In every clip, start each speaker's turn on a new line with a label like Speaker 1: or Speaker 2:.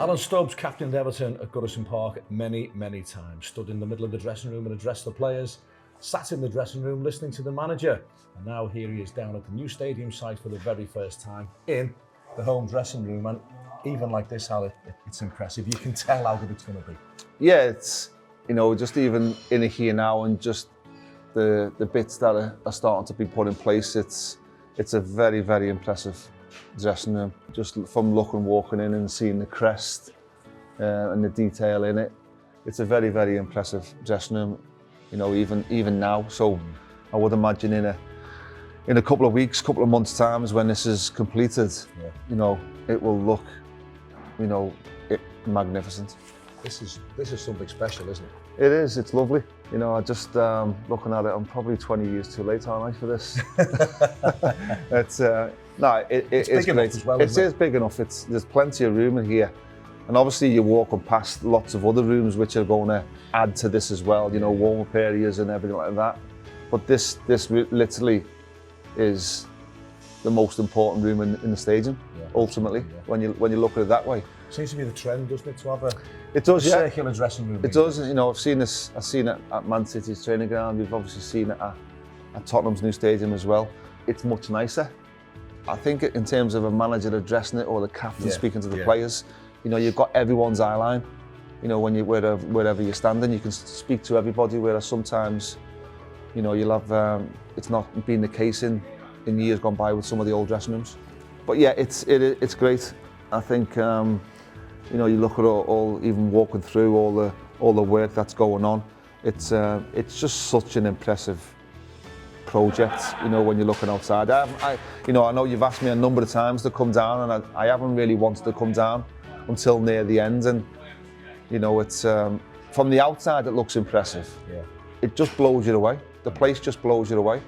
Speaker 1: Alan Stubbs captained Everton at Goodison Park many, many times, stood in the middle of the dressing room and addressed the players, sat in the dressing room listening to the manager, and now here he is down at the new stadium site for the very first time in the home dressing room. And even like this, Al, it's impressive. You can tell how good it's going to be.
Speaker 2: Yeah, it's, you know, just even in here now and just the bits that are starting to be put in place, it's a very, very impressive dressing room. Just from walking in and seeing the crest and the detail in it, it's a very, very impressive dressing room. You know, even now. So I would imagine in a couple of weeks, couple of months' time, when this is completed, you know, it will look, you know, magnificent. This is something special, isn't it? It is. It's lovely. You know, I just looking at it, I'm probably 20 years too late, aren't I, for this? It's big
Speaker 1: enough as well.
Speaker 2: It is big enough. There's plenty of room in here, and obviously you're walking past lots of other rooms which are going to add to this as well. You know, warm-up areas and everything like that. But this literally is the most important room in the stadium. Ultimately, when you look at it that way.
Speaker 1: Seems to be the trend, doesn't it, to have a circular dressing room?
Speaker 2: It does. You know, I've seen it at Man City's training ground. We've obviously seen it at Tottenham's new stadium as well. It's much nicer. I think in terms of a manager addressing it or the captain speaking to the players, you know, you've got everyone's eye line. You know, wherever you're standing, you can speak to everybody. Whereas sometimes, you know, you'll have it's not been the case in years gone by with some of the old dressing rooms. But yeah, it's great. I think you know, you look at all even walking through all the work that's going on. It's just such an impressive project. You know, when you're looking outside, you know, I know you've asked me a number of times to come down, and I haven't really wanted to come down until near the end. And you know, it's from the outside it looks impressive. Yeah. It just blows you away. The place just blows you away.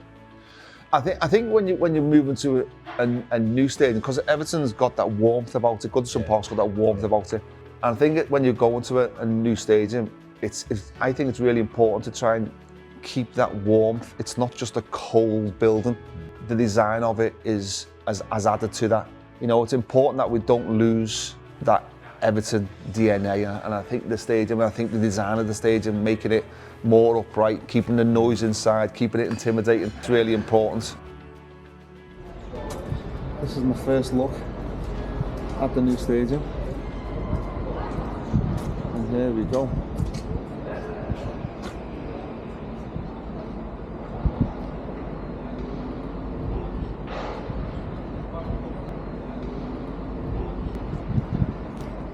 Speaker 2: I think when you're moving to a new stadium, because Everton's got that warmth about it, Goodison Park's got that warmth about it. And I think when you go into a new stadium, I think it's really important to try and keep that warmth. It's not just a cold building. The design of it has added to that. You know, it's important that we don't lose that Everton DNA, and I think the design of the stadium, making it more upright, keeping the noise inside, keeping it intimidating, it's really important. This is my first look at the new stadium, and here we go.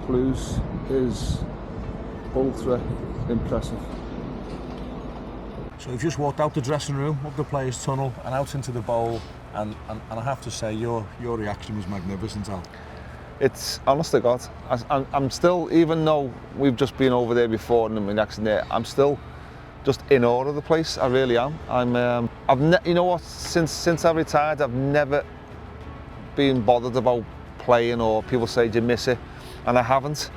Speaker 2: Blues is ultra impressive.
Speaker 1: So you've just walked out the dressing room, up the players' tunnel, and out into the bowl, and I have to say your reaction was magnificent, Al.
Speaker 2: It's honest to God, I'm still, even though we've just been over there before and I'm reacting there, I'm still just in awe of the place. I really am. You know what? Since I retired, I've never been bothered about playing, or people say, "Do you miss it?" And I haven't.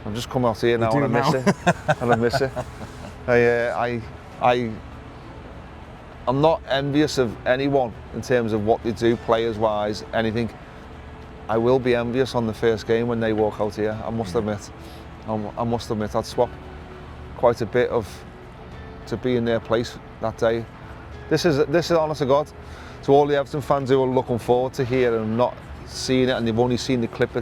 Speaker 2: I've just come out here now and I miss it. And I miss it. I'm not envious of anyone in terms of what they do, players-wise, anything. I will be envious on the first game when they walk out here. I must admit. I'd swap quite a bit to be in their place that day. This is honest to God. To all the Everton fans who are looking forward to here and not seeing it, and they've only seen the clip,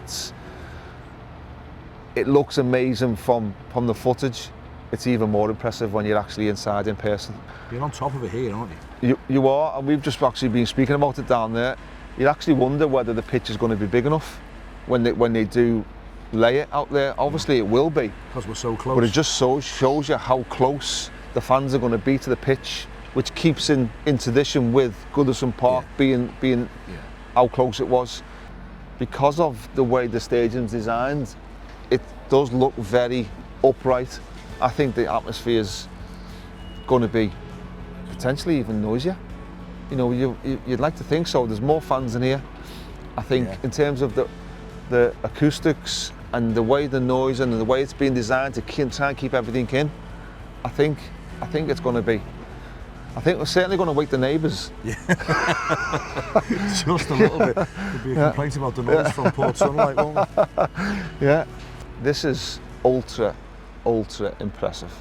Speaker 2: it looks amazing from the footage. It's even more impressive when you're actually inside in person.
Speaker 1: You're on top of it here, aren't you?
Speaker 2: You are, and we've just actually been speaking about it down there. You actually wonder whether the pitch is going to be big enough when they do lay it out there. Obviously it will be.
Speaker 1: Because we're so close.
Speaker 2: But it just shows you how close the fans are going to be to the pitch, which keeps in tradition with Goodison Park being how close it was. Because of the way the stadium's designed, it does look very upright. I think the atmosphere is going to be potentially even noisier. You know, you'd like to think so. There's more fans in here. I think in terms of the acoustics and the way the noise and the way it's been designed to try and keep everything in, I think it's going to be. I think we're certainly going to wake the neighbours.
Speaker 1: Yeah. Just a little bit. There'll be a complaint about the noise from Port Sunlight, won't there?
Speaker 2: Yeah. This is ultra impressive.